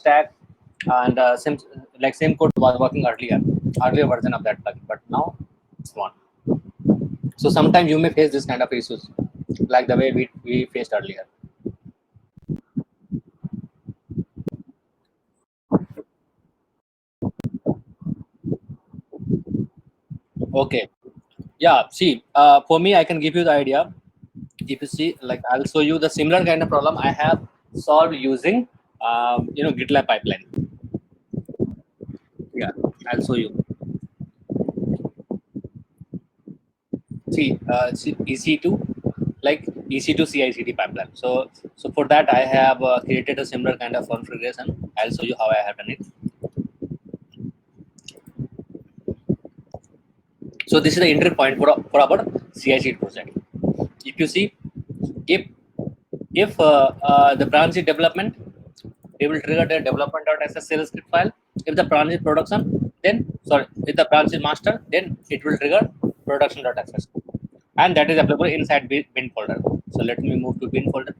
stack, and same code was working earlier version of that plugin, but now it's gone. So sometimes you may face this kind of issues, like the way we faced earlier. Okay. Yeah. See, for me, I can give you the idea. If you see, like, I'll show you the similar kind of problem I have solved using, GitLab pipeline. Yeah, I'll show you. See, EC2, like EC2 CI/CD pipeline. So for that, I have created a similar kind of configuration. I'll show you how I have done it. So this is the entry point for our CI/CD project. If you see, if the branch is development, they will trigger the development.sh shell script file. If the branch is production, then if the branch is master, then it will trigger production.sh, and that is available inside bin folder. So let me move to bin folder.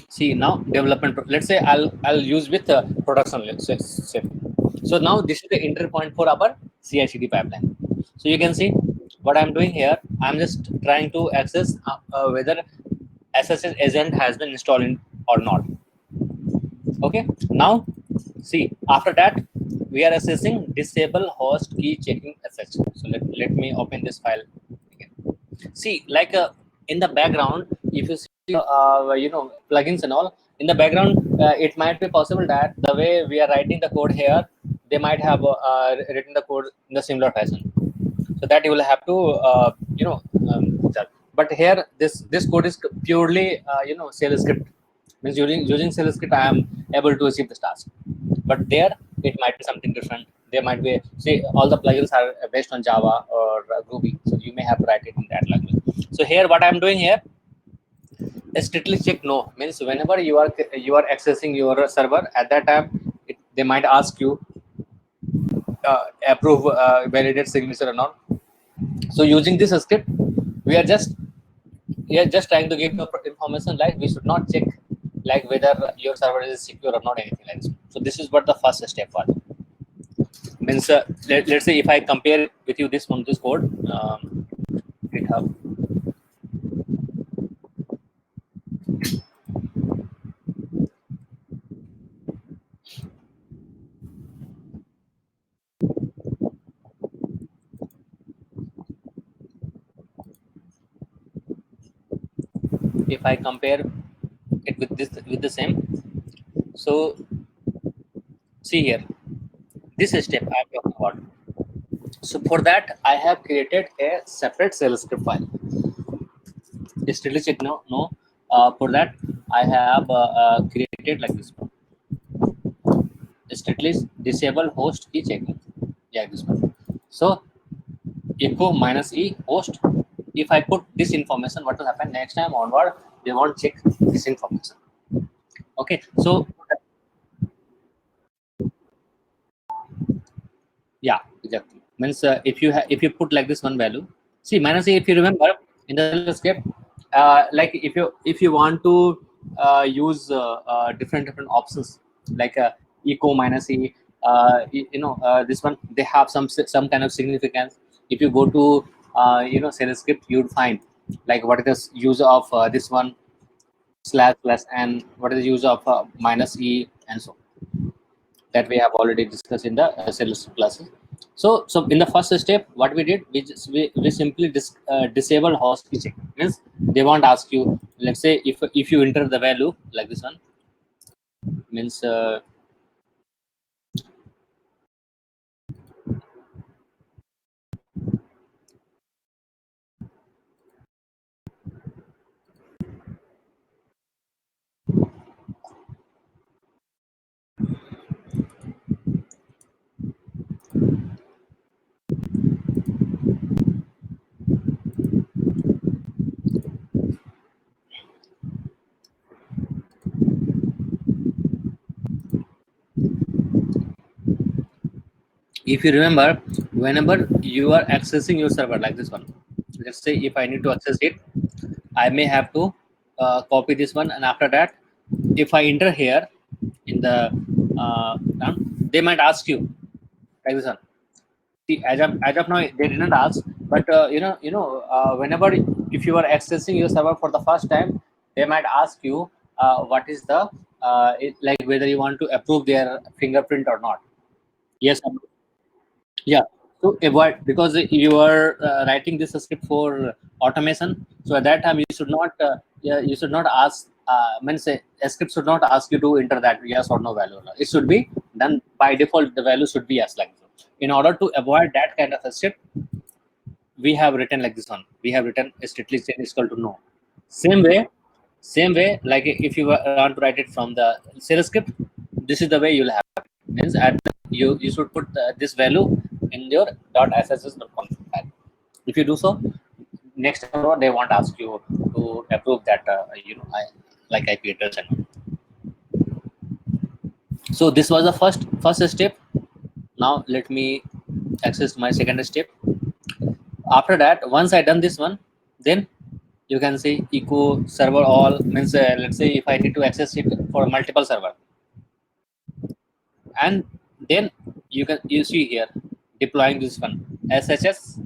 See, now development. Let's say I'll use with production. Let's say. So now this is the entry point for our CI/CD pipeline. So you can see what I'm doing here. I'm just trying to access whether SSH agent has been installed or not. Okay. Now, see, after that, we are assessing disable host key checking SSH. So let me open this file again. See, like in the background, if you see, plugins and all, in the background, it might be possible that the way we are writing the code here, they might have written the code in the similar fashion. So that you will have to, but here this code is purely, shell script. Means using shell script, I am able to achieve this task. But there, it might be something different. There might be, see, all the plugins are based on Java or Ruby, so you may have to write it in that language. So here, what I am doing here, strictly check no. Means whenever you are accessing your server, at that time, they might ask you approve validate signature or not. So using this script, we are just trying to give you information, like we should not check like whether your server is secure or not, anything like this. So this is what the first step was. Means let's say if I compare with you this code, GitHub. If I compare it with the same, so see here, this step I am talking about. So for that, I have created a separate shell script file. Strictly check no. For that, I have created like this one. Strictly disable host key checking. Yeah, this one. So echo -e host. If I put this information, what will happen next time onward? They won't check this information. Okay, so yeah, exactly. Means if you put like this one value, see -e. If you remember in the script, like if you want to use different options, like echo -e, this one, they have some kind of significance. If you go to shell script, you'd find like what is the use of this one // and what is the use of -e, and so that we have already discussed in the shell script classes. So in the first step, what we did, we simply disable host key check. Means they won't ask you. Let's say if you enter the value like this one, means if you remember, whenever you are accessing your server like this one, let's say if I need to access it, I may have to copy this one, and after that, if I enter here in the they might ask you like this one. See, as of now, they didn't ask, but whenever if you are accessing your server for the first time, they might ask you what is the like whether you want to approve their fingerprint or not. Yes or no? Yeah. So avoid, because you are writing this script for automation. So at that time, you should not yeah, you should not ask. Means a script should not ask you to enter that yes or no value. It should be done by default. The value should be yes like this. In order to avoid that kind of a script, we have written like this one. We have written strictly chain is equal to no. Same way, like if you want to write it from the shell script, this is the way you'll have it. Means you should put this value in your .sss.conf file. If you do so, next time they won't ask you to approve that like IP address and all. So this was the first step. Now let me access my second step. After that, once I done this one, then you can say echo server all, means let's say if I need to access it for multiple server, and then you see here deploying this one SSH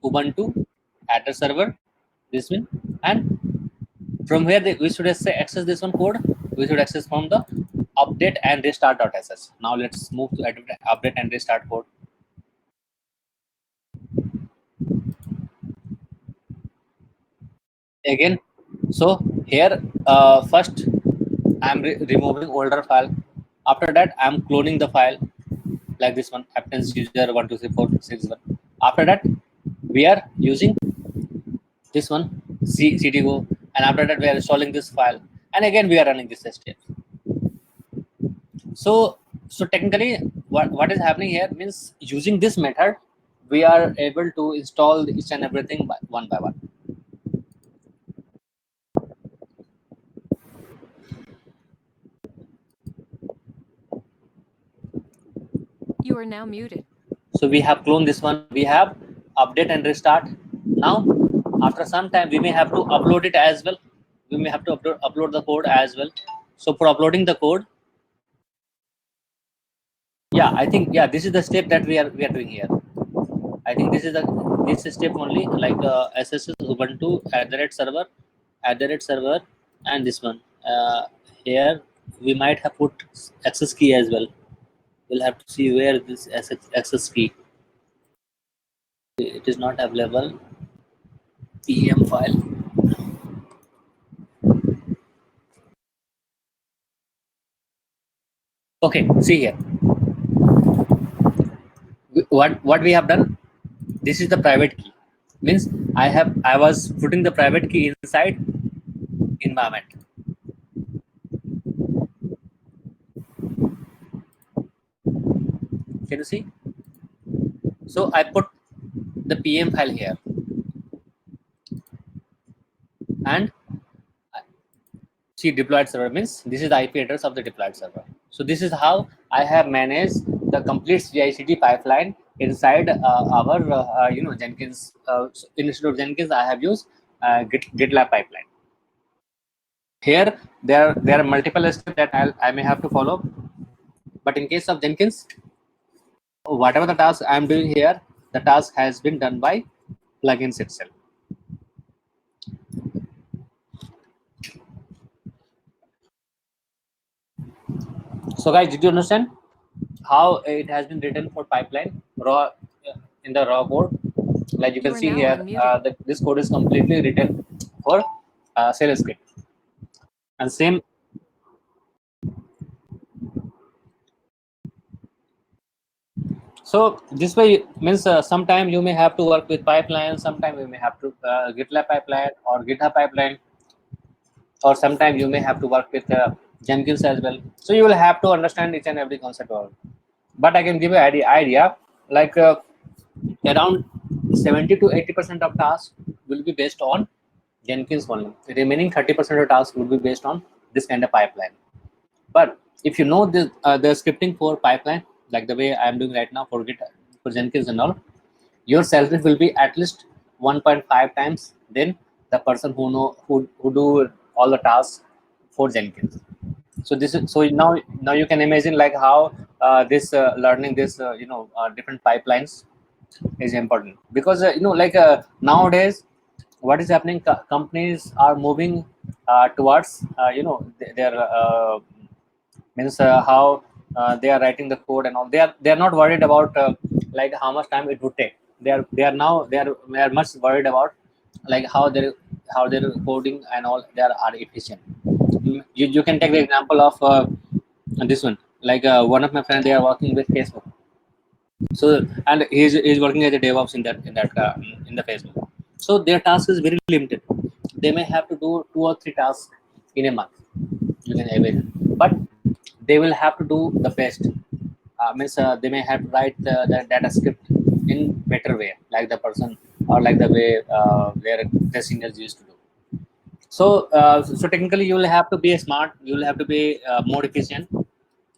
Ubuntu address server, this one, and from where we should access this one code. We should access from the update and restart.sh. Now let's move to update and restart code. Again, so here first I'm removing older file. After that, I'm cloning the file like this one, appends user 1234661. After that, we are using this one cdgo, and after that we are installing this file, and again we are running this step. So technically what is happening here means using this method we are able to install each and everything by one. You are now muted. So we have cloned this one, we have update and restart. Now after some time we may have to upload it as well. We may have to upload the code as well. So for uploading the code, yeah, I think this is the step that we are doing here. I think this step only, like SSH Ubuntu @server and this one. Here we might have put access key as well. We'll have to see where this access key. It is not available. PM file. Okay, see here. What we have done. This is the private key. Means I was putting the private key inside environment. Can you see? So I put the PM file here, and see deployed server means this is the IP address of the deployed server. So this is how I have managed the complete CI/CD pipeline inside our Jenkins. So instead of Jenkins, I have used GitLab pipeline. Here there are multiple steps that I may have to follow, but in case of Jenkins, whatever the task I am doing here, the task has been done by plugins itself. So guys, did you understand how it has been written for pipeline raw in the raw code? Like you can see here, this code is completely written for shell script, and same. So this way means sometime you may have to work with pipeline, sometime you may have to GitLab pipeline or GitHub pipeline, or sometime you may have to work with Jenkins as well. So you will have to understand each and every concept of it. But I can give you an idea, like around 70 to 80% of tasks will be based on Jenkins only. The remaining 30% of tasks will be based on this kind of pipeline. But if you know the scripting for pipeline, like the way I am doing right now for Jenkins and all, your salary will be at least 1.5 times than the person who do all the tasks for Jenkins. So this is, so now you can imagine like how this learning this different pipelines is important, because like nowadays what is happening, companies are moving towards their means how they are writing the code and all. They are not worried about like how much time it would take. They are much worried about like how their coding and all are efficient. You can take the example of this one, like one of my friends, they are working with Facebook. So and he's working as a DevOps in the Facebook. So their task is very limited. They may have to do 2 or 3 tasks in a month, you can imagine. But they will have to do the best. Means they may have to write the data script in better way, like the person, or like the way where the seniors used to do. So technically you will have to be smart, you will have to be more efficient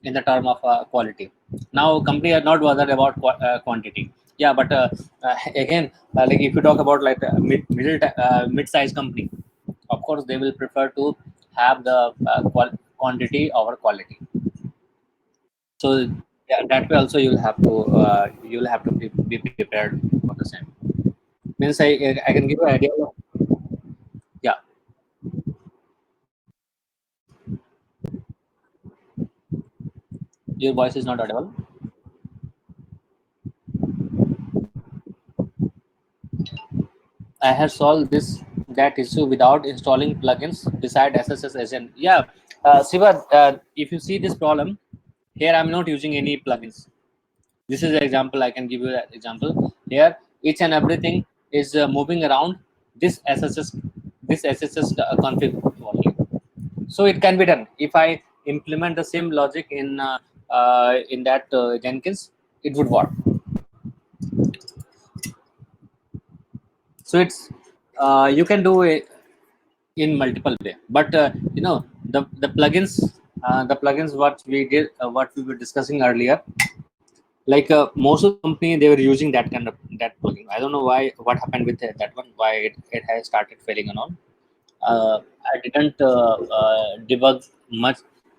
in the term of quality. Now company are not bothered about quantity. Yeah, but again, like if you talk about like a mid-sized company, of course they will prefer to have the quantity over quality. So yeah, that way also you'll have to be prepared for the same. Means I can give you an idea of, yeah. Your voice is not audible. I have solved this that issue without installing plugins beside SSS agent. Yeah, Siva, if you see this problem here, I'm not using any plugins. This is an example. I can give you that example. Here, each and everything is moving around this SSS config only. So it can be done if I implement the same logic in that Jenkins, it would work. So it's you can do it in multiple way, but the plugins what we were discussing earlier, like most of the company, they were using that kind of that plugin. I don't know why, what happened with that one, why it has started failing and all. I didn't debug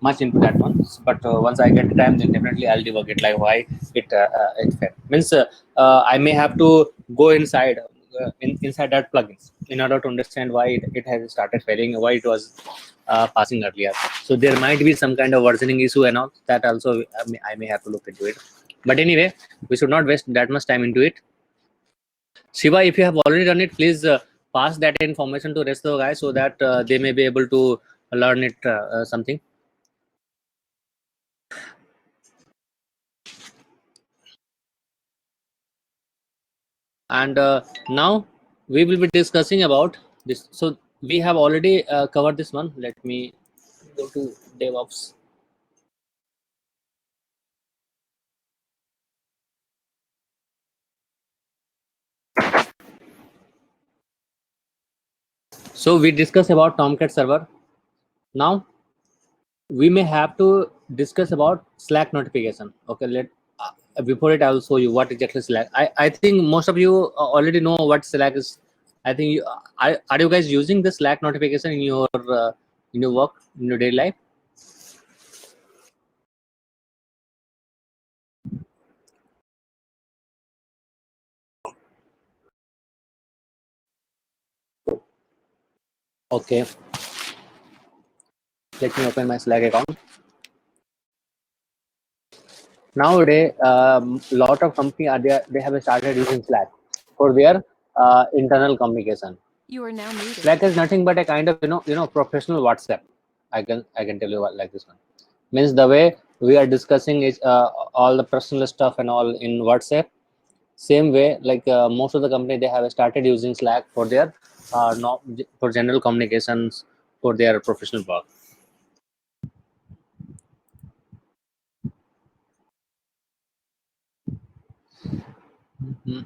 much into that one, but once I get the time, then definitely I'll debug it, like why it failed. Means I may have to go inside that plugins in order to understand why it has started failing, why it was passing earlier. So there might be some kind of versioning issue and all that also. I may have to look into it. But anyway, we should not waste that much time into it. Shiva, if you have already done it, please pass that information to rest of the guys so that they may be able to learn it something. And now we will be discussing about this. So we have already covered this one. Let me go to DevOps. So we discussed about Tomcat server. Now we may have to discuss about Slack notification. Okay, before it, I will show you what exactly Slack. I think most of you already know what Slack is. I think are you guys using the Slack notification in your work, in your daily life? Okay, let me open my Slack account. Nowadays, lot of company are there. They have started using Slack for their internal communication. You are now muted. Slack is nothing but a kind of professional WhatsApp. I can tell you what, like this one means the way we are discussing is all the personal stuff and all in WhatsApp. Same way, like most of the company, they have started using Slack for their no, for general communications for their professional work. Mhm.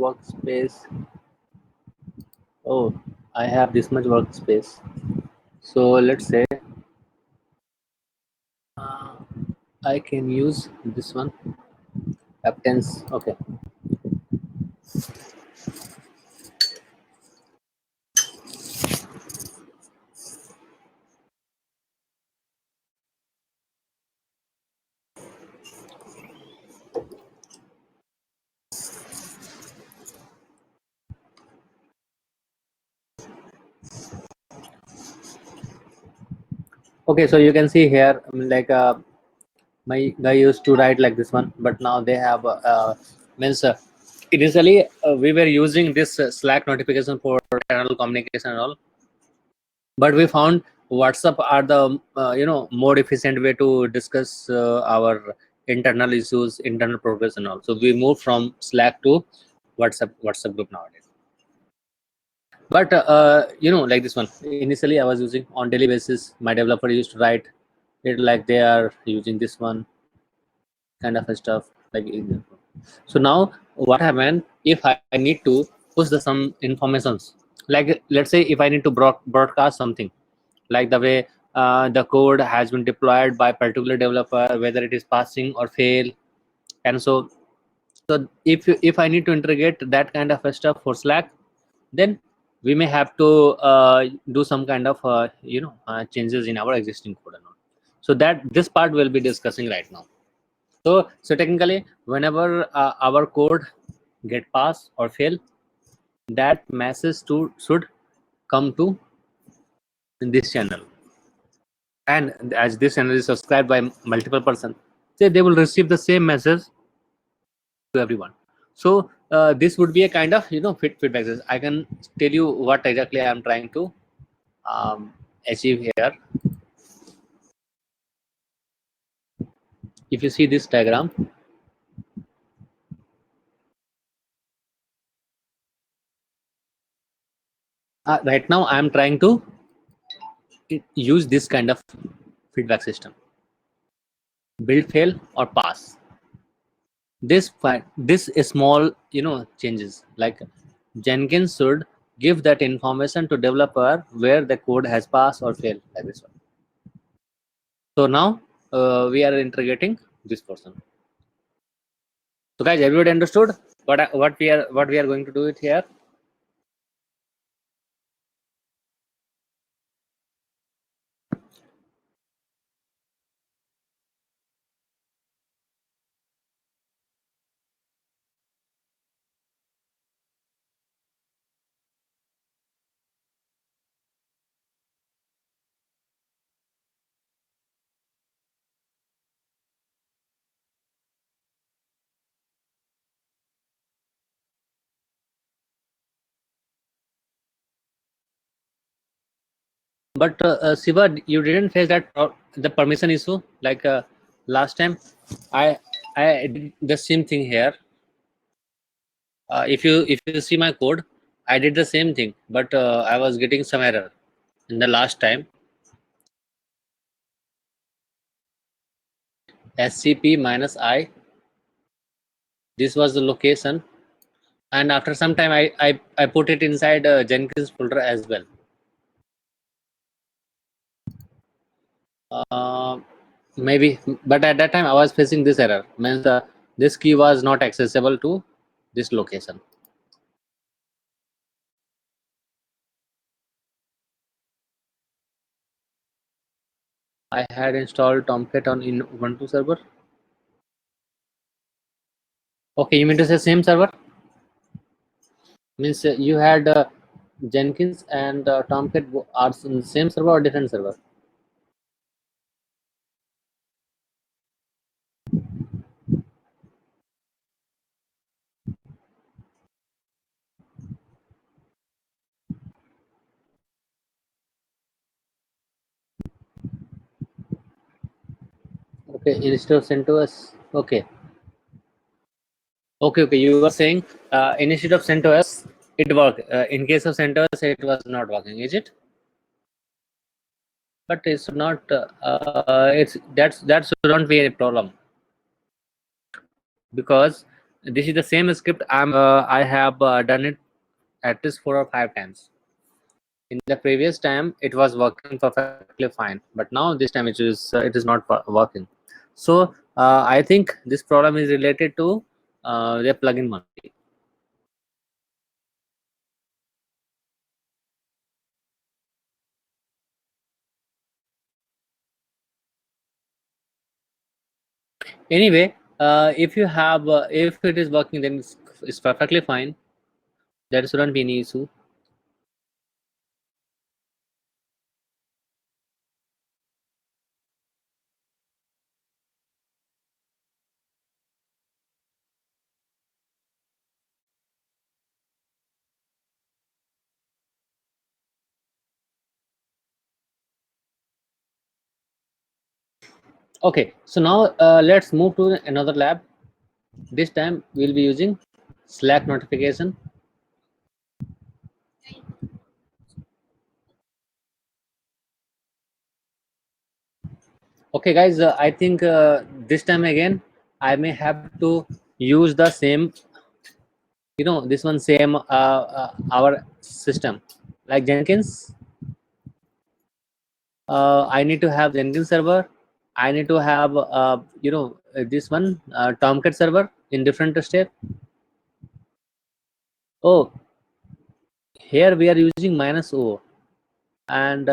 workspace. Oh, I have this much workspace. So let's say uh, I can use this one. Captains. Okay. Okay. So you can see here, like my guy used to write like this one, but now they have means initially we were using this Slack notification for channel communication and all, but we found WhatsApp are the more efficient way to discuss our internal issues, internal progress and all. So we moved from Slack to WhatsApp group nowadays. But like this one, initially I was using on daily basis. My developer used to write it like they are using this one kind of stuff like. So now what happened if I need to push the some informations, like let's say if I need to broadcast something, like the way the code has been deployed by particular developer, whether it is passing or fail. And so if I need to integrate that kind of stuff for Slack, then we may have to do some kind of changes in our existing code and all. So that this part we'll be discussing right now. So technically whenever our code get pass or fail, that message should come to this channel, and as this channel is subscribed by multiple person, they will receive the same message to everyone. So this would be a kind of feedback system. I can tell you what exactly I am trying to achieve here. If you see this diagram, right now I am trying to use this kind of feedback system: build, fail or pass. This is small changes, like Jenkins should give that information to developer where the code has passed or failed, like this one. So now we are integrating this person. So guys, everybody understood what we are going to do it here? But Siva, you didn't face that the permission issue like last time. I did the same thing here. If you see my code, I did the same thing, but I was getting some error in the last time. SCP minus I. This was the location, and after some time, I put it inside Jenkins folder as well. Maybe, but at that time I was facing this error, means this key was not accessible to this location. I had installed Tomcat on in Ubuntu server. Okay, you mean to say same server? Means you had Jenkins and Tomcat are in the same server or different server? Okay, instead of CentOS. Okay. Okay. You were saying instead of CentOS, it worked. In case of CentOS, it was not working, is it? But it's not. That should not be a problem, because This is the same script I have done it at least 4 or 5 times. In the previous time it was working perfectly fine, but now this time it is not working. So I think this problem is related to the plugin only. Anyway, if it is working, then it's perfectly fine. There shouldn't be any issue. Okay, so now let's move to another lab. This time we'll be using Slack notification. Okay, guys, I think this time again I may have to use the same, this one same our system like Jenkins. I need to have Jenkins server. I need to have this one Tomcat server in different step. Oh, here we are using -o, and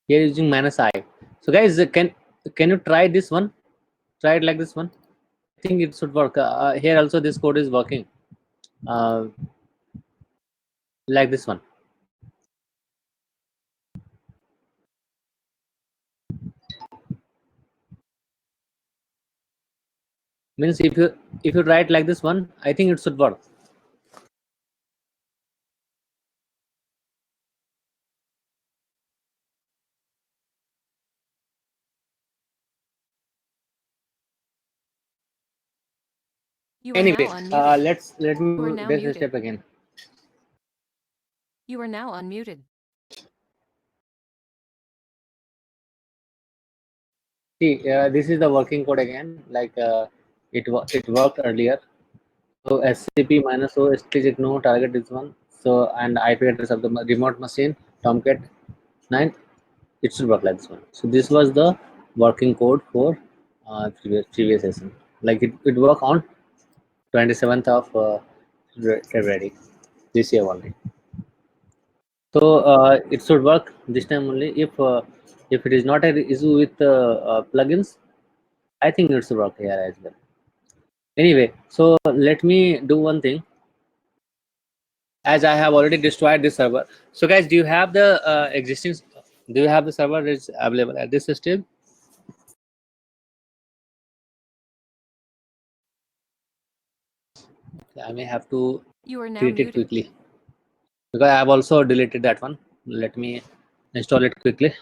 here using -i. So guys, can you try this one? Try it like this one. I think it should work. Here also this code is working uh, like this one. Means if you try it like this one, I think it should work. You are Anyway, now unmuted. let me You are do now this muted. step again. You are now unmuted. See, this is the working code again. Like it worked earlier. So SCP -o -ignore target is one. So and IP address of the remote machine Tomcat 9. It should work like this one. So this was the working code for previous session. Like it worked on 27th of February this year only. So it should work this time only. If it is not an issue with plugins, I think it should work here as well. Anyway, so let me do one thing. As I have already destroyed this server. So guys, do you have the existing? Do you have the server that is available at this system? I may have to You are now create it muted. quickly because I have also deleted that one. Let me install it quickly.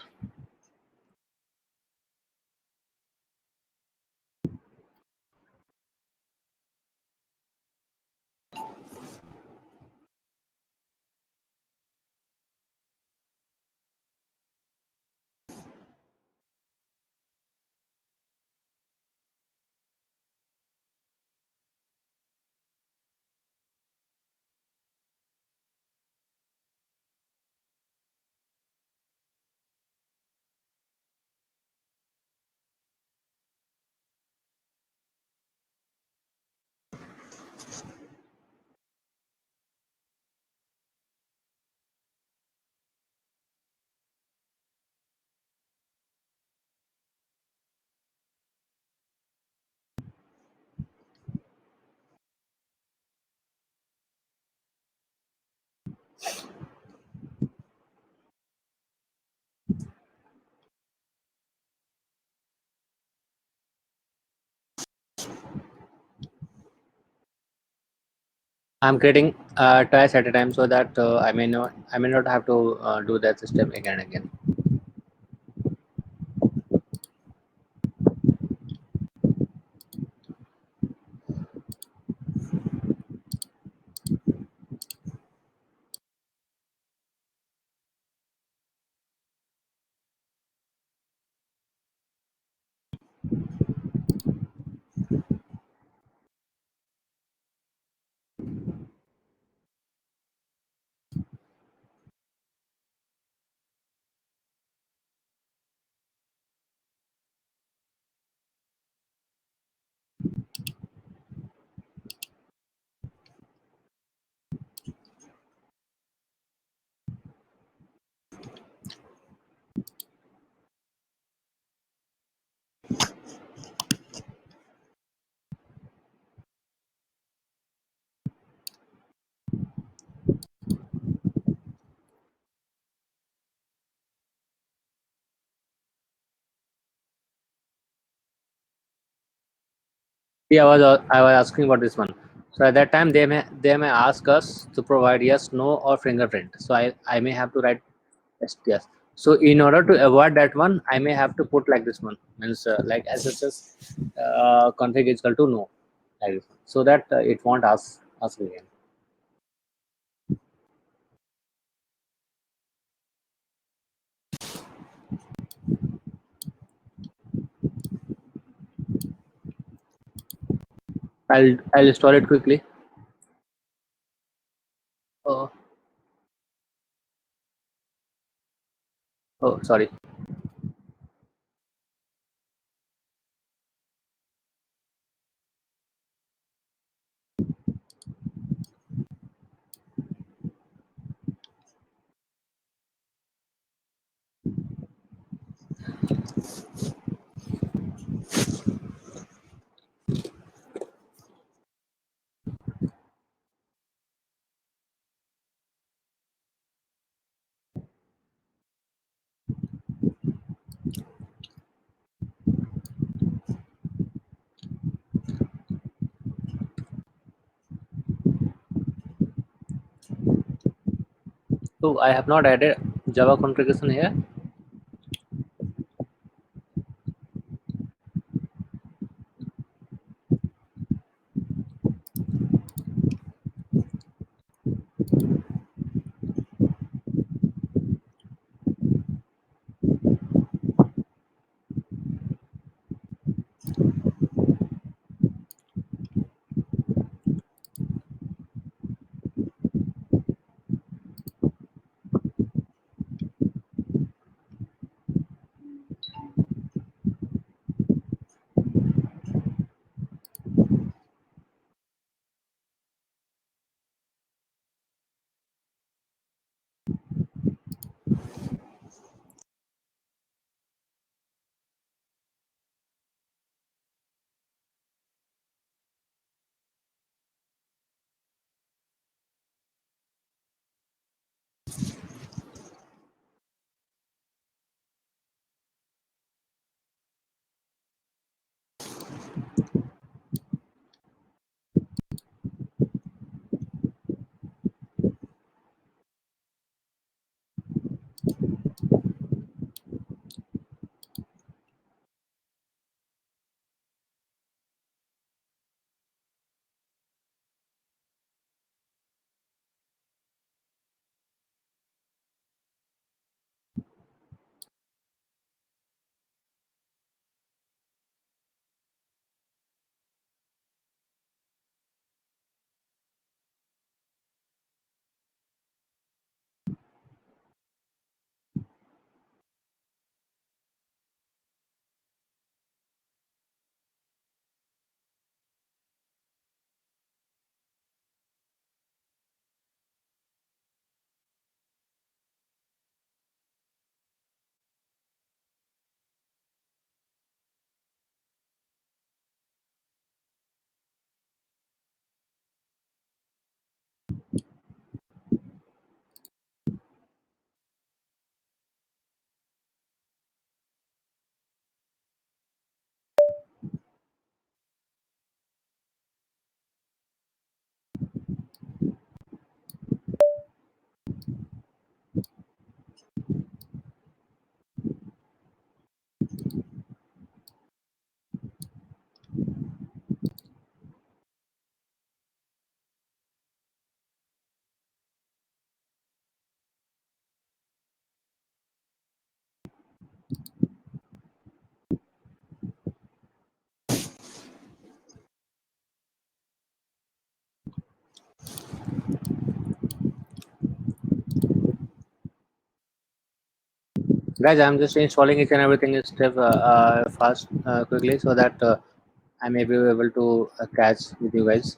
I'm creating twice at a time so that I may not have to do that system again and again. Yeah, I was asking about this one. So at that time they may ask us to provide yes, no, or fingerprint. So I may have to write yes, yes. So in order to avoid that one, I may have to put like this one, means like SSS config is equal to no, like this, so that it won't ask again. I'll install it quickly. Oh, oh, sorry. So I have not added Java configuration here. Guys, I'm just installing each and everything step fast, quickly, so that I may be able to catch with you guys.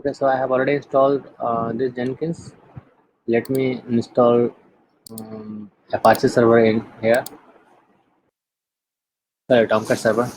Okay, so I have already installed this Jenkins. Let me install Apache server in here. Sorry, Tomcat server.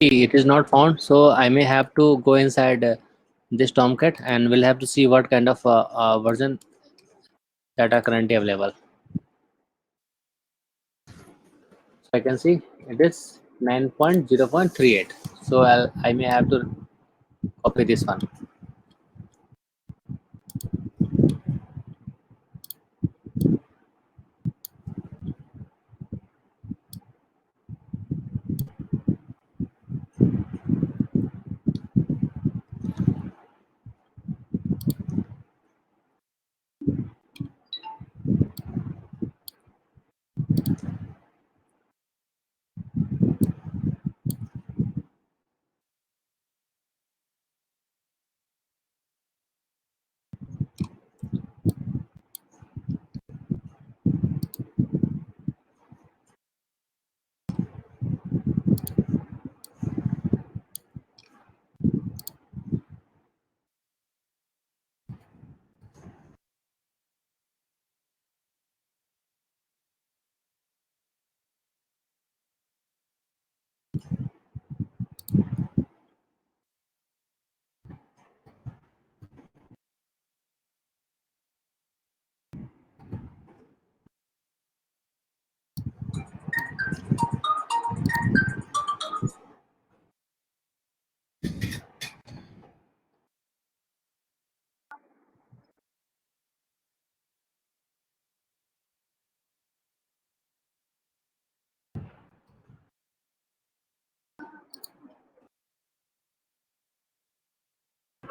It is not found, so I may have to go inside this Tomcat and we'll have to see what kind of version that are currently available. So I can see it is 9.0.38. So I may have to copy this one.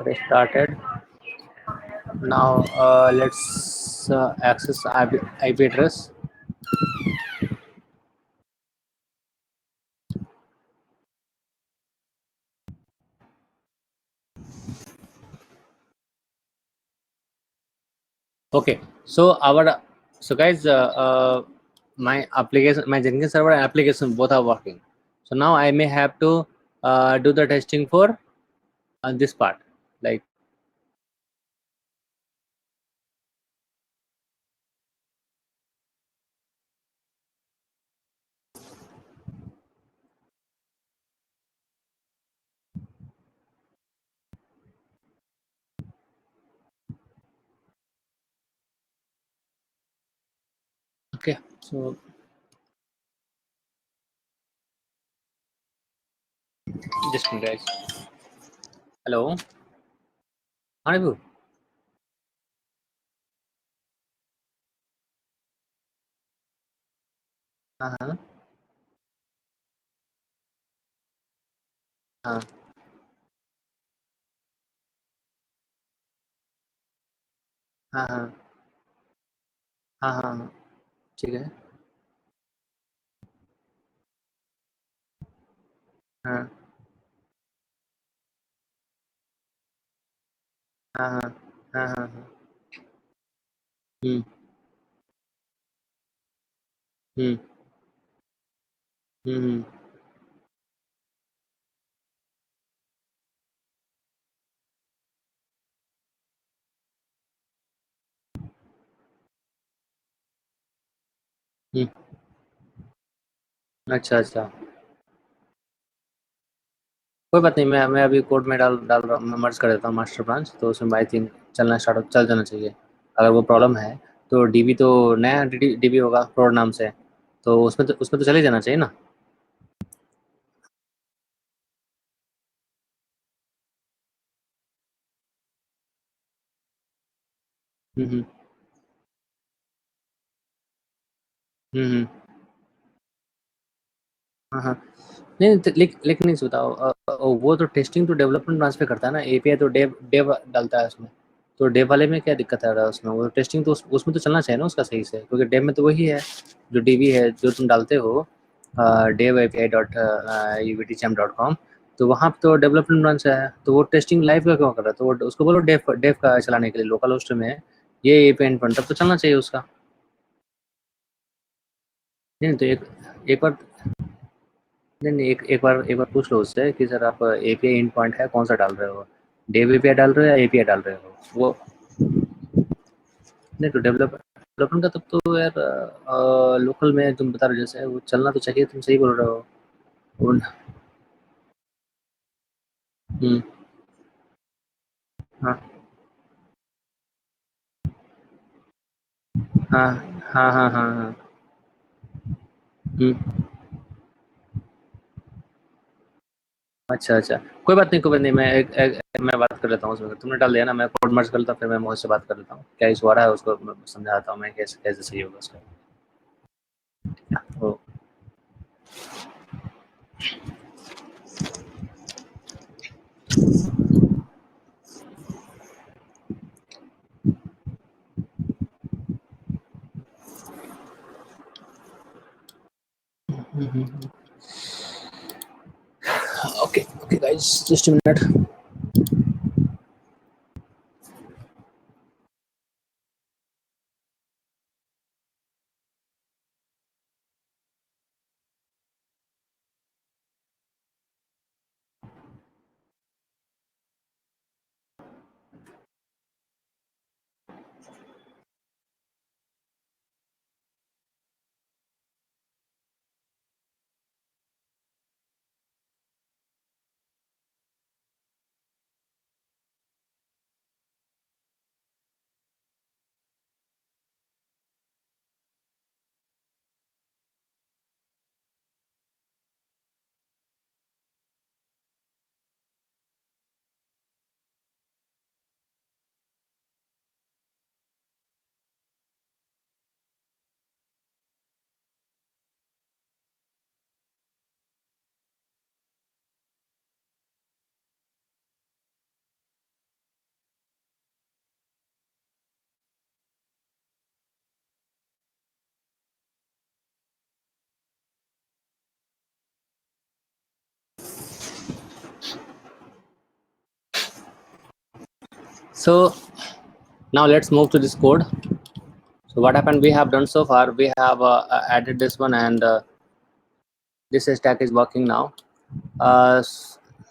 Okay, started. Now let's access IP address. Okay, so guys, my application, my Jenkins server and application both are working. So now I may have to do the testing for this part. like okay. So just a minute, guys. Hello, how are you? Uh-huh. हाँ हाँ हाँ हाँ हाँ हाँ, ठीक है। हाँ हाँ हाँ हाँ हाँ हाँ। हम्म हम्म हम्म हम्म, अच्छा अच्छा। कोई बात नहीं, मैं अभी कोड में डाल डाल रहा हूँ, मैं मर्ज कर देता हूँ मास्टर ब्रांच, तो उसमें बाई 3 चल जाना चाहिए। अगर वो प्रॉब्लम है तो डीबी तो नया डीबी होगा प्रोड नाम से, तो उसमें तो चले जाना चाहिए ना। हम्म हम्म। हाँ हाँ। नहीं नहीं, लेकिन नहीं बताओ, वो तो टेस्टिंग तो डेवलपमेंट ब्रांच पे करता है ना, एपीआई तो डेव डेव डालता है उसमें। तो डेव वाले में क्या दिक्कत है रहा है उसमें, वो टेस्टिंग तो उसमें तो चलना चाहिए ना उसका सही से, क्योंकि डेव में तो वही है जो डीबी है जो तुम डालते हो, डेव एपीआई डॉट uvtchamp.com। तो वहाँ पे तो डेवलपमेंट ब्रांच है, तो वो टेस्टिंग लाइव का क्यों कर रहा है, तो वो उसको बोलो डेव डेव का चलाने के लिए लोकल होस्ट में ये एपीआई एंड तब तो चलना चाहिए उसका। नहीं तो एक बार, नहीं नहीं, एक बार पूछ लो उससे कि सर आप एपीआई इन पॉइंट है कौन सा डाल रहे हो, डेव एपीआई डाल रहे हो या एपीआई डाल रहे हो वो। नहीं तो डेवलपमेंट का तब तो यार लोकल में तुम बता रहे हो जैसे वो चलना तो चाहिए, तुम सही बोल रहे हो। उन- हम्म, हाँ हाँ हाँ हाँ हाँ हाँ। हम्म, अच्छा अच्छा। कोई बात नहीं, कोई बात नहीं, मैं बात कर लेता हूँ उसमें, तुमने डाल दिया ना, मैं कोड मर्ज कर लेता हूँ, फिर मैं मोहित से बात कर लेता हूँ क्या इशू आ रहा है, उसको मैं समझाता हूँ मैं कैसे कैसे सही होगा उसका। Oh, okay okay guys, just a minute. So now let's move to this code. So what happened, we have done so far, we have added this one, and this stack is working now. uh,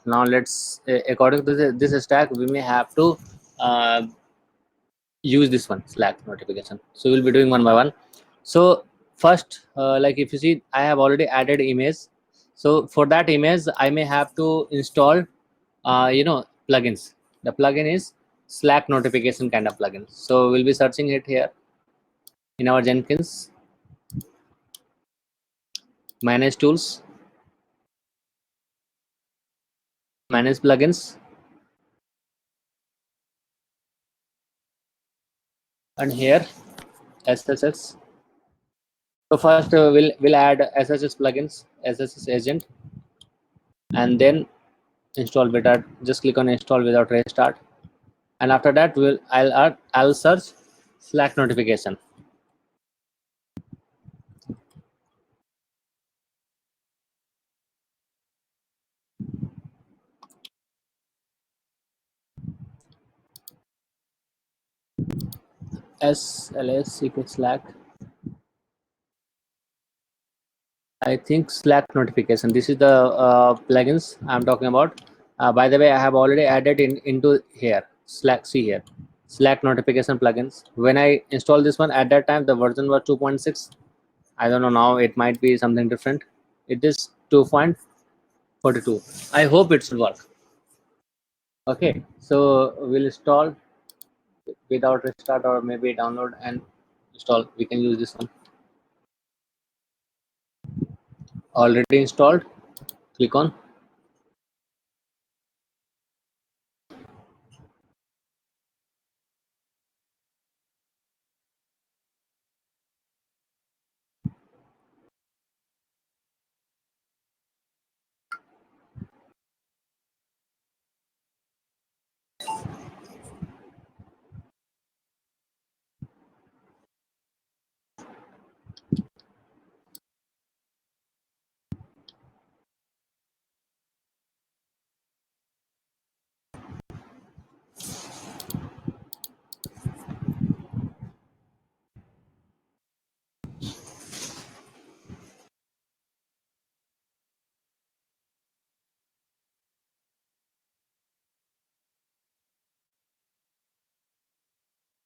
now let's according to this stack, we may have to use this one, Slack notification. So we'll be doing one by one. So first, like if you see, I have already added image. So for that image, I may have to install plugins. The plugin is Slack notification kind of plugin. So we'll be searching it here in our Jenkins, manage tools, manage plugins, and here SSS. So first we'll add SSS plugins, SSS agent, and then install without, just click on install without restart, and after that I'll search Slack notification. SLS equals Slack. I think Slack notification. This is the plugins I'm talking about. By the way, I have already added into here Slack. See here, Slack notification plugins. When I installed this one at that time, the version was 2.6. I don't know now. It might be something different. It is 2.42. I hope it should work. Okay, so we'll install without restart, or maybe download and install. We can use this one. Already installed. Click on.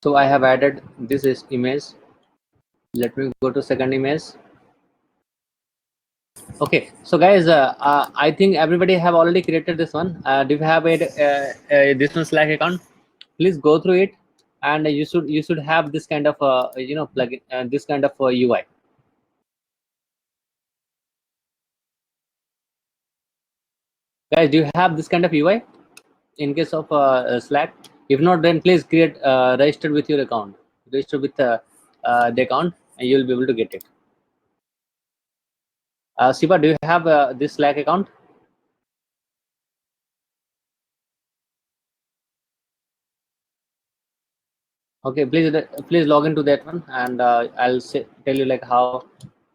So I have added this is image. Let me go to second image. Okay, so guys, I think everybody have already created this one. Do you have this one Slack account? Please go through it, and you should have this kind of plugin, this kind of UI. Guys, do you have this kind of UI in case of Slack? If not, then please create register with your account. Register with the account, and you'll be able to get it. Siva, do you have this Slack account? Okay, please log into that one, and I'll tell you like how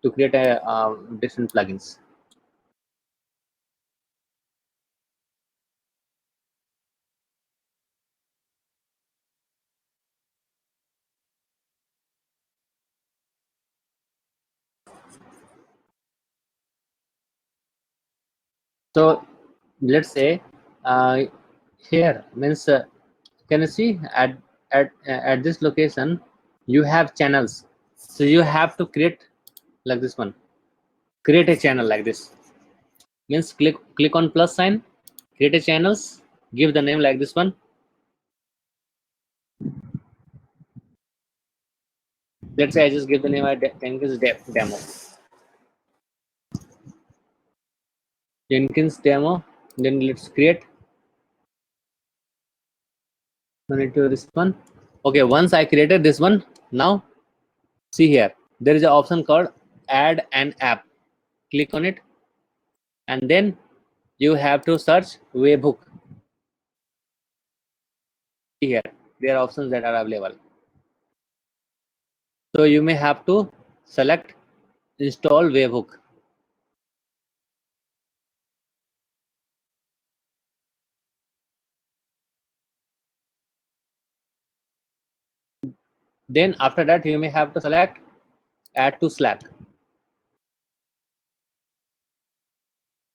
to create a different plugins. So let's say here means can you see at this location you have channels. So you have to create like this one. Create a channel like this. Means click on plus sign, create a channels, give the name like this one. Let's say I just give the name Jenkins demo. Jenkins demo. Then let's create. To this one. Okay, once I created this one, now see here there is an option called add an app. Click on it, and then you have to search webhook. See here there are options that are available. So you may have to select install webhook. Then after that you may have to select add to Slack,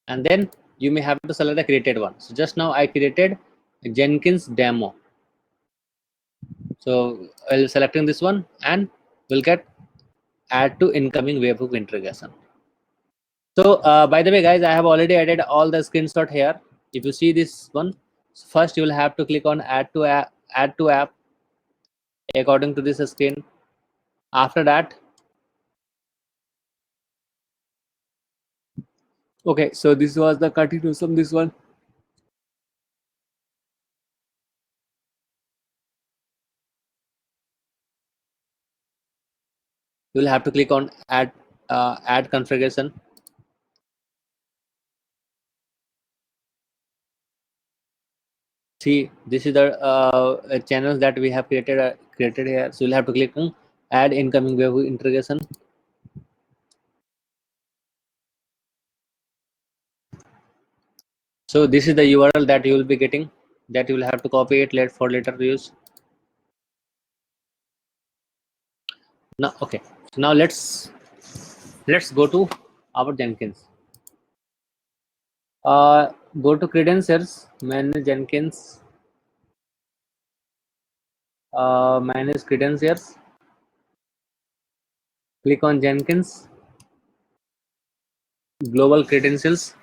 and then you may have to select the created one. So just now I created Jenkins demo. So I'll selecting this one and we'll get add to incoming webhook integration. So by the way, guys, I have already added all the screenshot here. If you see this one, first you will have to click on add to app according to this screen. After that, okay, so this was the continuation, this one. You will have to click on add configuration. See, this is the channels that we have created here. So you'll have to click on add incoming webhook integration. So this is the URL that you will be getting, that you will have to copy it for later use. Now, okay. So now let's go to our Jenkins. Go to credentials, manage Jenkins, manage credentials. Click on Jenkins, global credentials,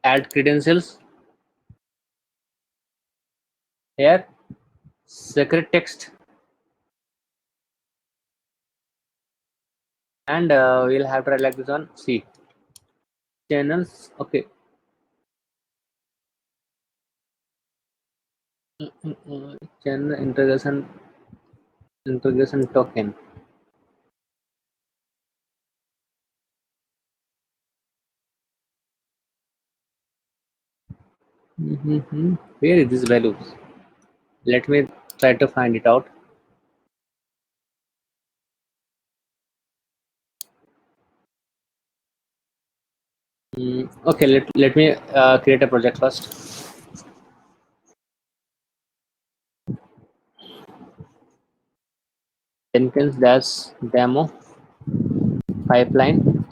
add credentials. Here, secret text, and we'll have to write like this one. See, channels. Okay. Channel integration token. Where is this value? Let me try to find it out. Okay, let me create a project first. Jenkins dash demo pipeline.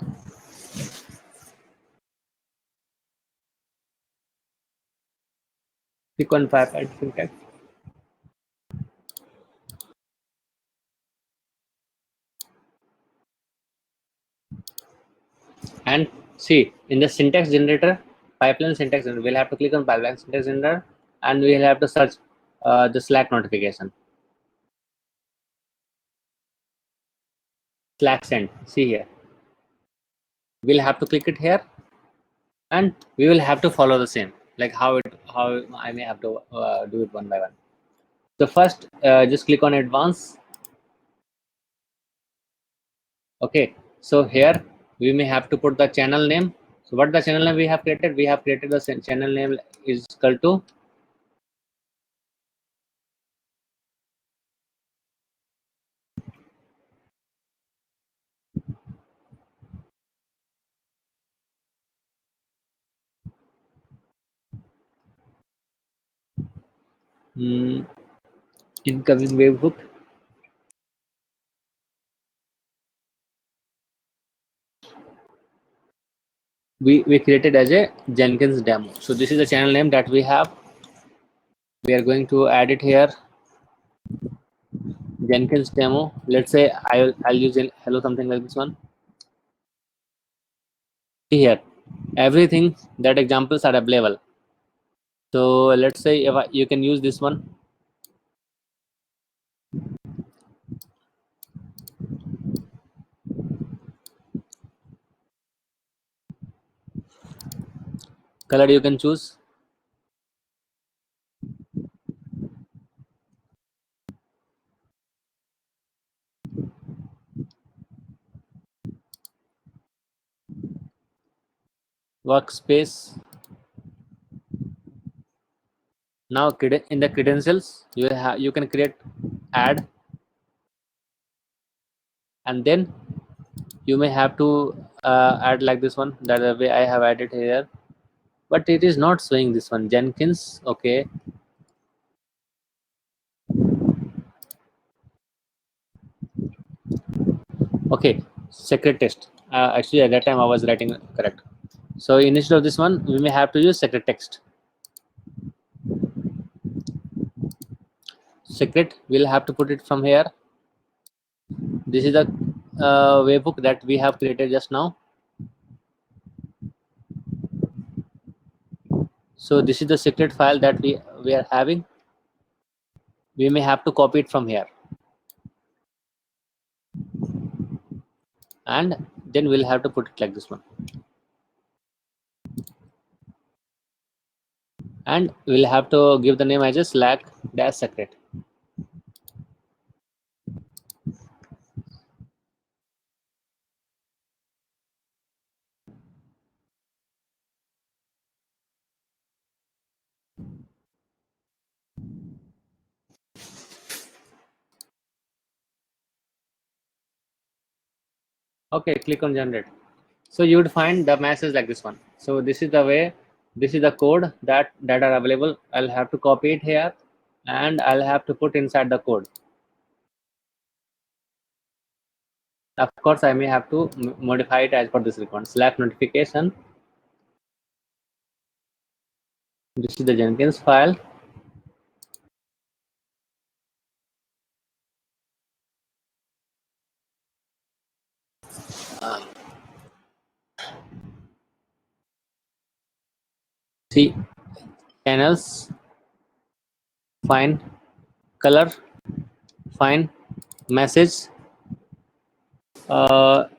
Click on pipeline syntax. And see, in the syntax generator, pipeline syntax generator, we'll have to click on pipeline syntax generator and we'll have to search the Slack notification. Slack send. See here. We'll have to click it here and we will have to follow the same, like how I may have to do it one by one. So first, just click on advanced. Okay, so here we may have to put the channel name. So what the channel name we have created? We have created the channel name is equal to incoming webhook. We created as a Jenkins demo. So this is the channel name that we have. We are going to add it here. Jenkins demo. Let's say I'll use hello something like this one. See here, everything that examples are available. So let's say if you can use this one. Color you can choose. Workspace. Now in the credentials, you can create add, and then you may have to add like this one. That the way I have added here, but it is not showing this one. Jenkins. Okay. Okay, secret test. Actually, at that time I was writing correct. So instead of this one, we may have to use secret text. Secret, we'll have to put it from here. This is the webhook that we have created just now. So this is the secret file that we are having. We may have to copy it from here, and then we'll have to put it like this one, and we'll have to give the name as a Slack dash secret. Okay, click on generate. So you would find the message like this one. So this is the way, this is the code that are available. I'll have to copy it here, and I'll have to put inside the code. Of course, I may have to modify it as per this requirement. Slack notification. This is the Jenkins file. See, channels, find color, find message, find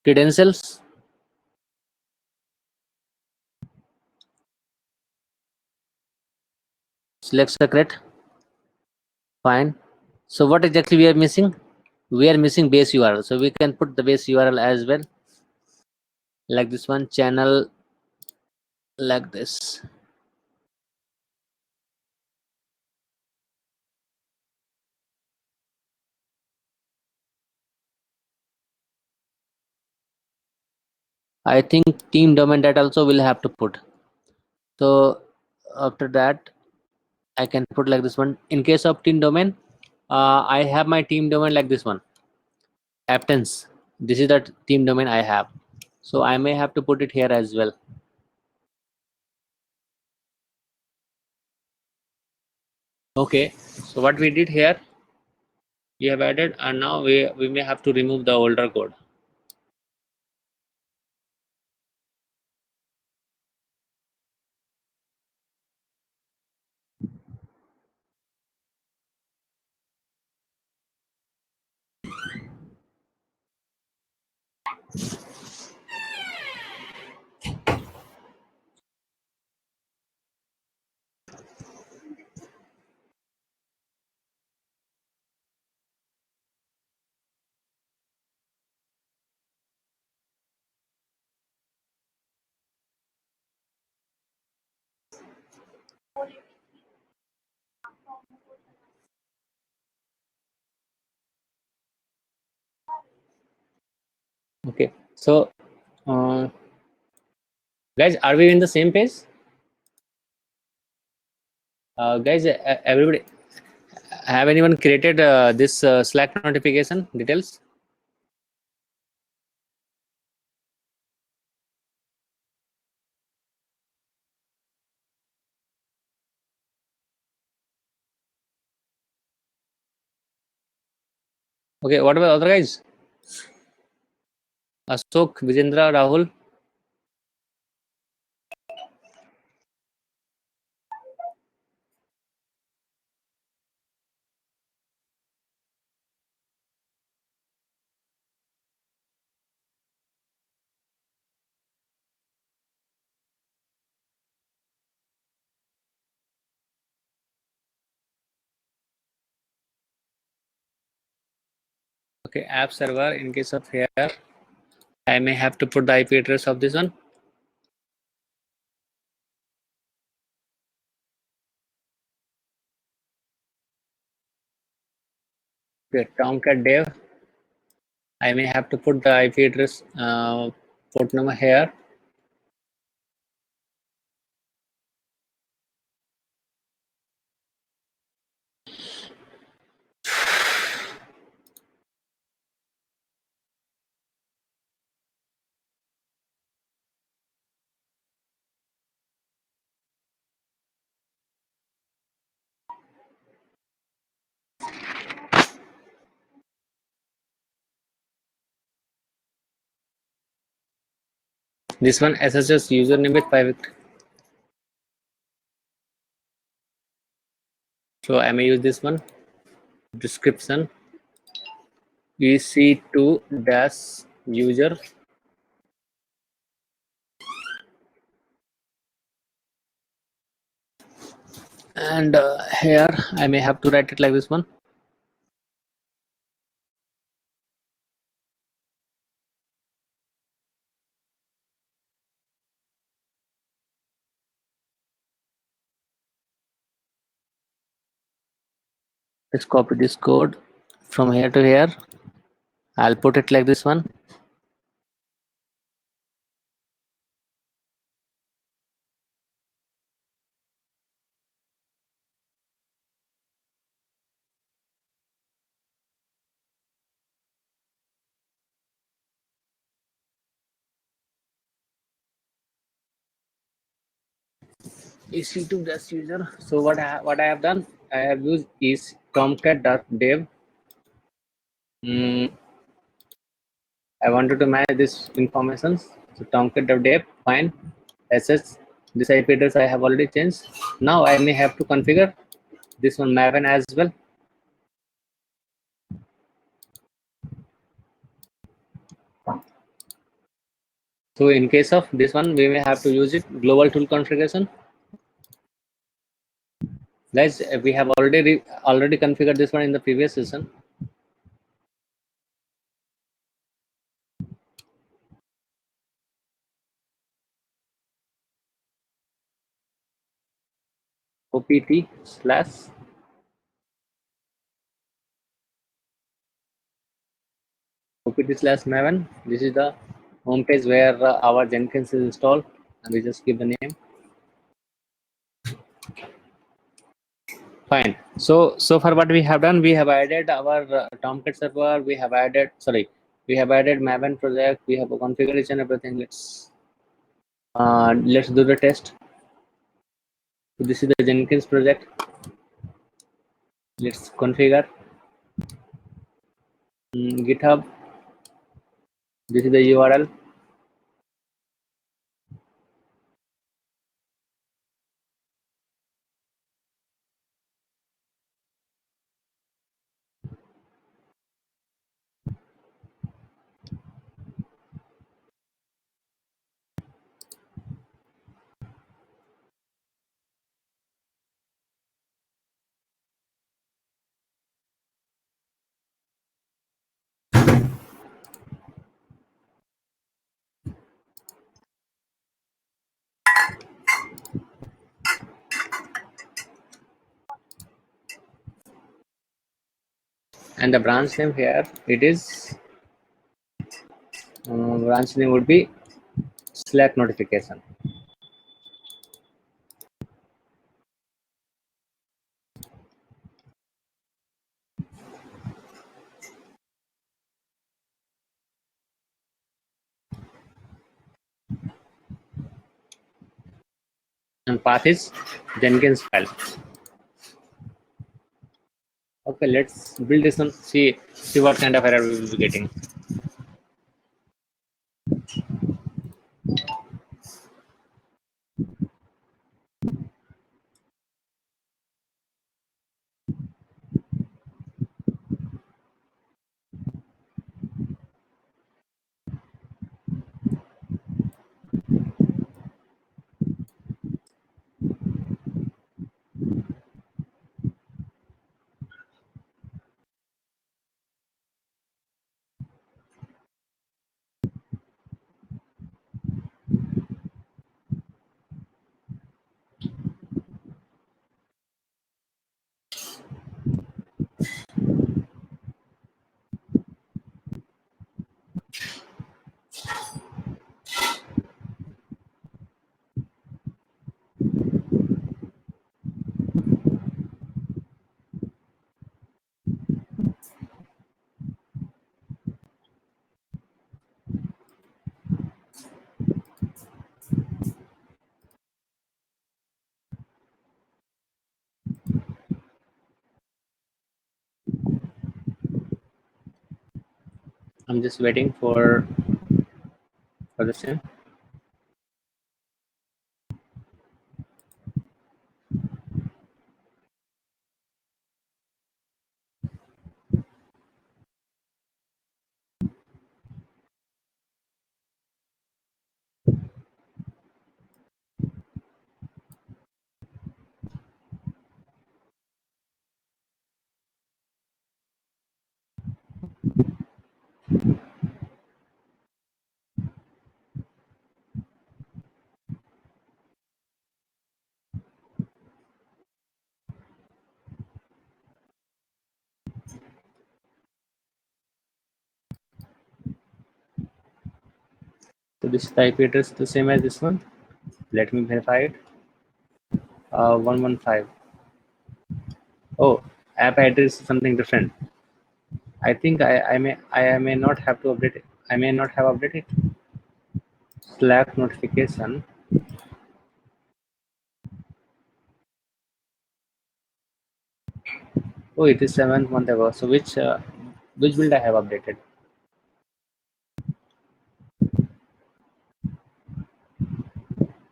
credentials, select secret, find. So what exactly we are missing? We are missing base URL. So we can put the base URL as well, like this one, channel, like this. I think team domain that also will have to put. So after that, I can put like this one. In case of team domain, I have my team domain like this one, Aptens. This is the team domain I have. So I may have to put it here as well. Okay, so what we did here, we have added, and now we may have to remove the older code. Okay, so guys, are we in the same page? Guys, everybody, have anyone created this Slack notification details? Okay, what about other guys? Ashok, Vijendra, Rahul. Okay, app server. In case of here, I may have to put the IP address of this one. Okay, Tomcat dev. I may have to put the IP address, port number here. This one SSS username with 5. So I may use this one. Description EC2 dash user, and here I may have to write it like this one. Let's copy this code from here to here. I'll put it like this one. EC2 dash user. So what I have done, I have used is tomcat.dev. I wanted to manage this information. So tomcat.dev, fine. SS, this IP address I have already changed. Now I may have to configure this one Maven as well. So in case of this one, we may have to use it global tool configuration. Guys, we have already configured this one in the previous session. OPT slash OPT slash Maven. This is the home page where our Jenkins is installed, and we just give the name. Fine. So far what we have done, we have added our Tomcat server. We have added Maven project. We have a configuration, everything. Let's do the test. So this is the Jenkins project. Let's configure. GitHub. This is the URL. And the branch name here, it is branch name would be Slack notification. And path is Jenkins file. Okay, let's build this one. See what kind of error we will be getting. I'm just waiting for the same. So this IP address is the same as this one. Let me verify it. 115. Oh, app address is something different. I think I may not have to update it. I may not have updated it. Slack notification. Oh, it is 7 month ago. So which build I have updated?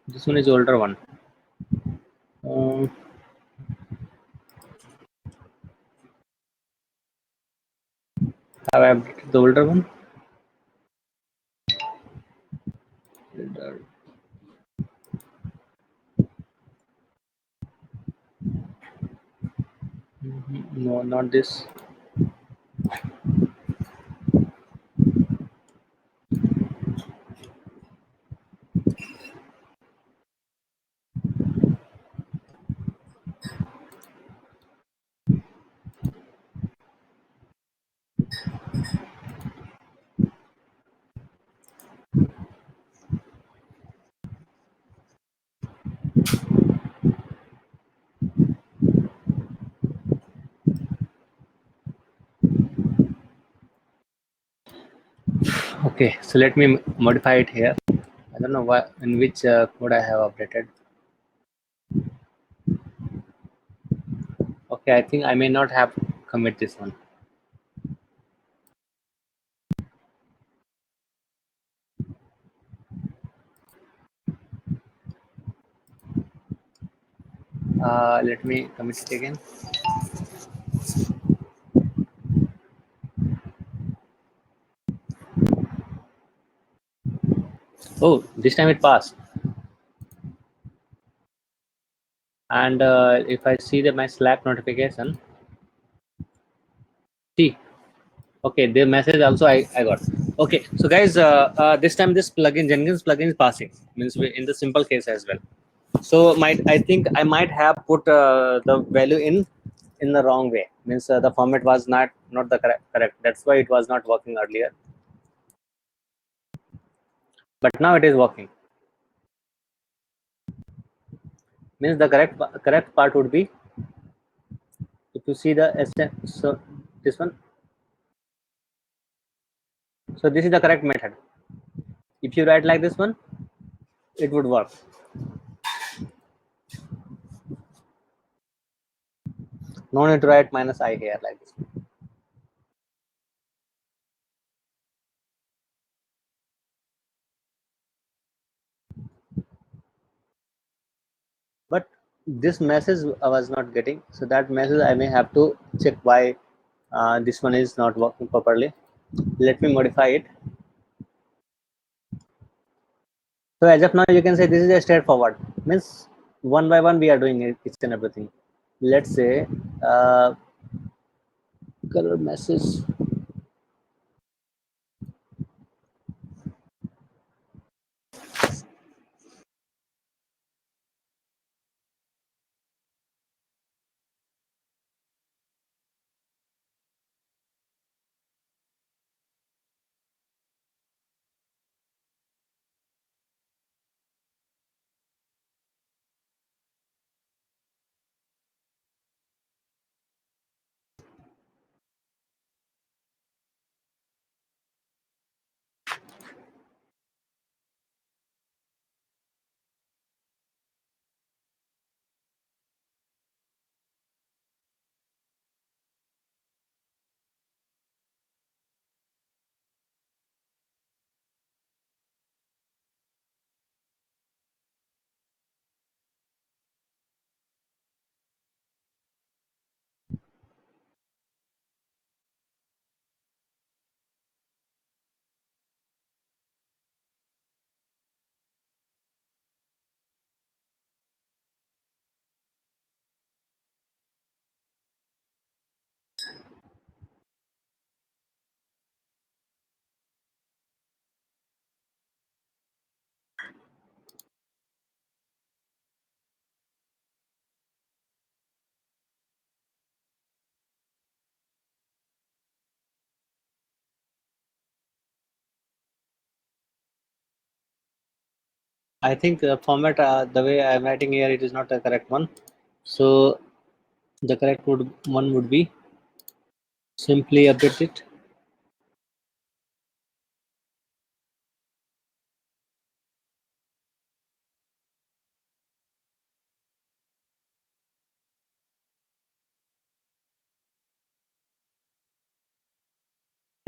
This one is older one. Um, have I updated the older one? No, not this. Okay, so let me modify it here. I don't know why in which code I have updated. Okay, I think I may not have commit this one. Let me commit it again. Oh, this time it passed. And if I see my Slack notification, see, okay, the message also I got. Okay, so guys, this time this plugin Jenkins plugin is passing. Means in the simple case as well. So I think I might have put the value in the wrong way. Means the format was not the correct. That's why it was not working earlier. But now it is working. Means the correct part would be if you see the so this one. So this is the correct method. If you write like this one, it would work. No need to write minus I here like this. But this message I was not getting. So that message I may have to check why this one is not working properly. Let me modify it. So as of now, you can say this is a straightforward. Means one by one we are doing it, each and everything. Let's say color message. I think the format, the way I'm writing here, it is not the correct one. So the correct one would be simply update it.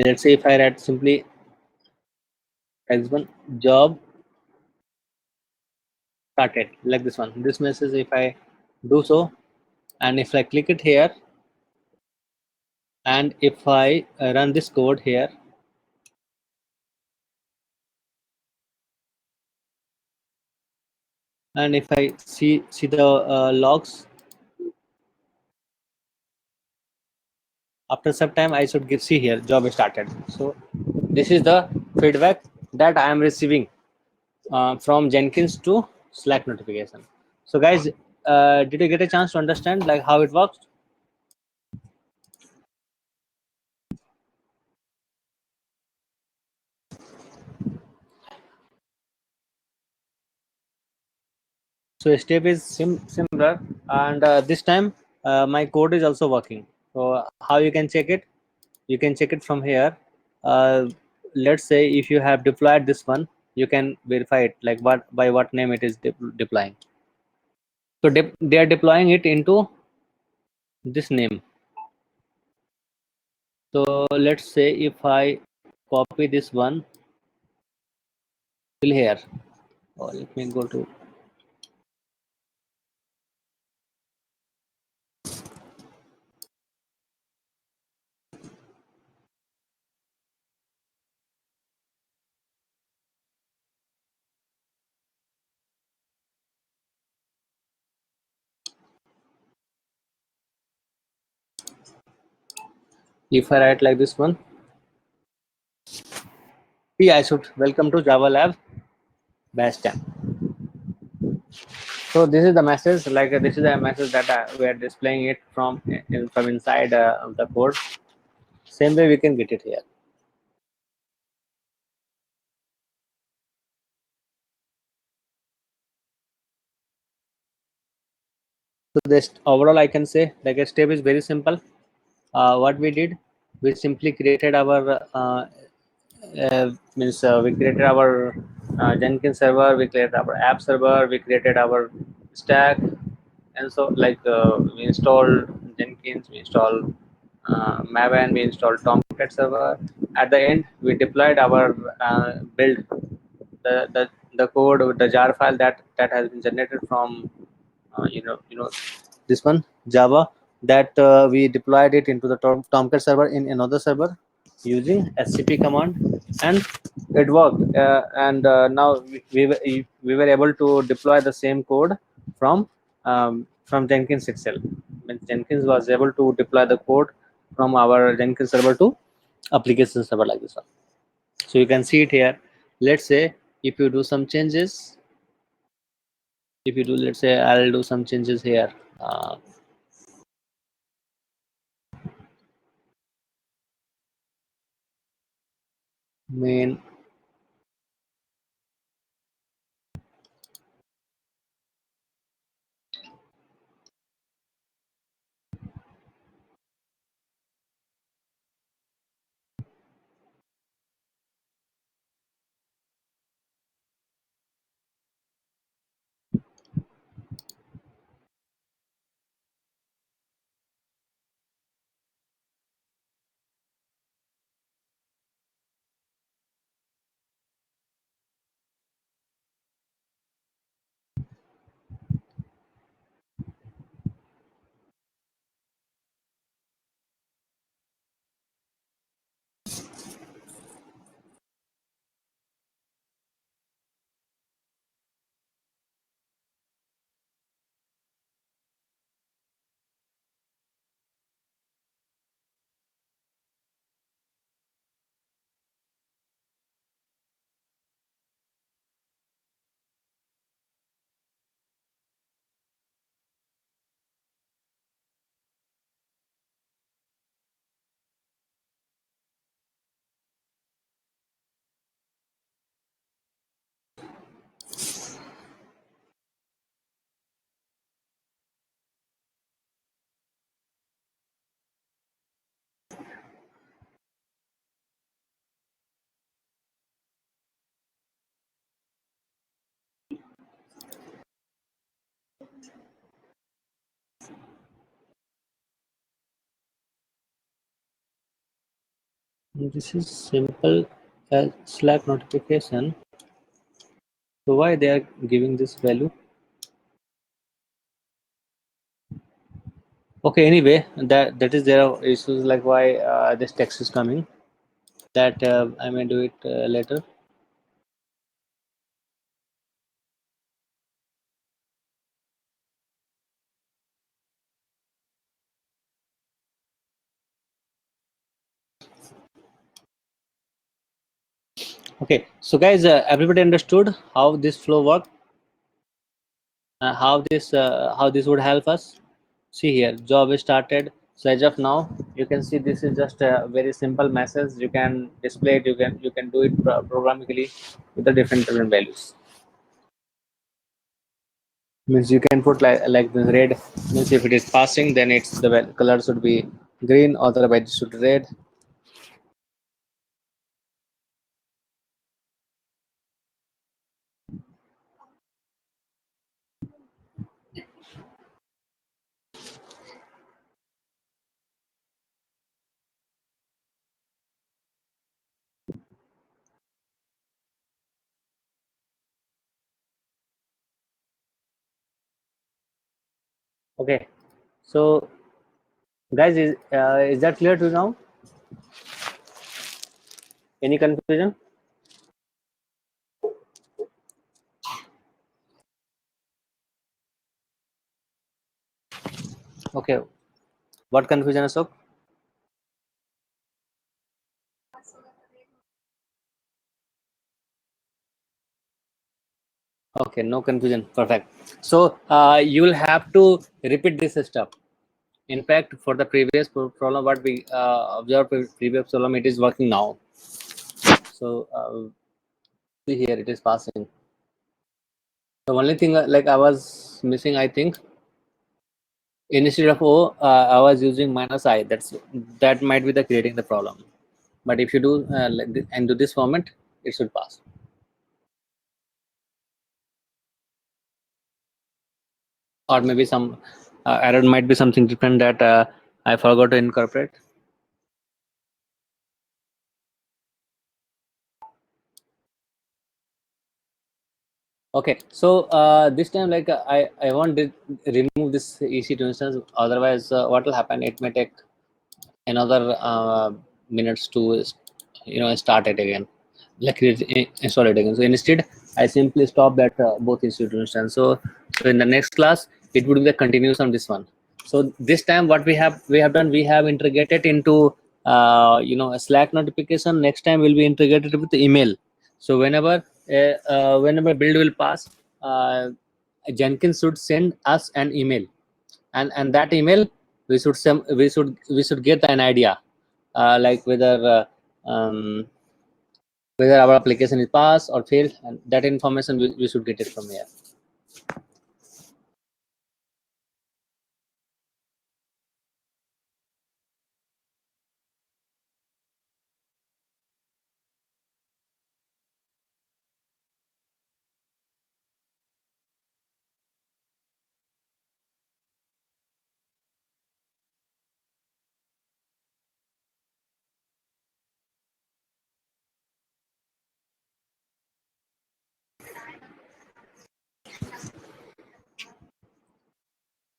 Let's say if I write simply x1 job started like this one. This message, if I do so, and if I click it here, and if I run this code here, and if I see the logs, after some time I should see here job started. So this is the feedback that I am receiving from Jenkins to Slack notification. So guys, did you get a chance to understand like how it works? So step is similar, and this time my code is also working. So how you can check it? You can check it from here. uh, let's say if you have deployed this one, you can verify it like what by what name it is deploying. So they are deploying it into this name. So let's say if I copy this one till here, let me go to, if I write like this one, I should welcome to Java Lab Bastion. So this is the message, like this is a message that we are displaying it from inside of the code. Same way we can get it here. So this overall I can say like a step is very simple. What we did, we simply created our means we created our Jenkins server, we created our app server, we created our stack, and so like we installed Jenkins, we installed Maven, we installed Tomcat server. At the end, we deployed our build, the code with the jar file that has been generated from this one Java, that we deployed it into the Tomcat server in another server using scp command, and it worked. And now we were able to deploy the same code from Jenkins itself. When Jenkins was able to deploy the code from our Jenkins server to application server like this one. So you can see it here. Let's say if you do some changes, if you do, let's say I'll do some changes here. Main This is simple Slack notification. So why they are giving this value? Okay, anyway, that is there are issues like why this text is coming. That I may do it later. Okay, so guys, everybody understood how this flow works? How this would help us? See here, job is started. So as of now, you can see this is just a very simple message. You can display it. You can do it programmatically with the different values. Means you can put like this red. Means if it is passing, then it's the color should be green, otherwise it should be red. Okay, so guys, is that clear to you now? Any confusion? Okay, what confusion, Ashok? Okay, no confusion. Perfect. So you will have to repeat this step. In fact, for the previous problem, what we observed previous problem, it is working now. So see here, it is passing. The only thing like I was missing, I think, instead of O, I was using -I. That might be the creating the problem. But if you do like this, and do this format, it should pass. Or maybe some error might be something different that I forgot to incorporate. Okay, so this time like I want to remove this EC2 instance. Otherwise, what will happen? It may take another minutes to start it again, like install it again. So instead, I simply stop that both EC2 instance. So in the next class, it would be the continuous on this one. So this time, what we have done, we have integrated into a Slack notification. Next time will be integrated with the email. So whenever build will pass, Jenkins should send us an email, and that email we should get an idea like whether our application is passed or failed, and that information we should get it from here.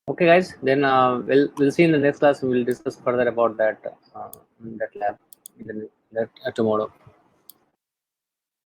Okay, guys. Then we'll see in the next class. We'll discuss further about that lab in tomorrow.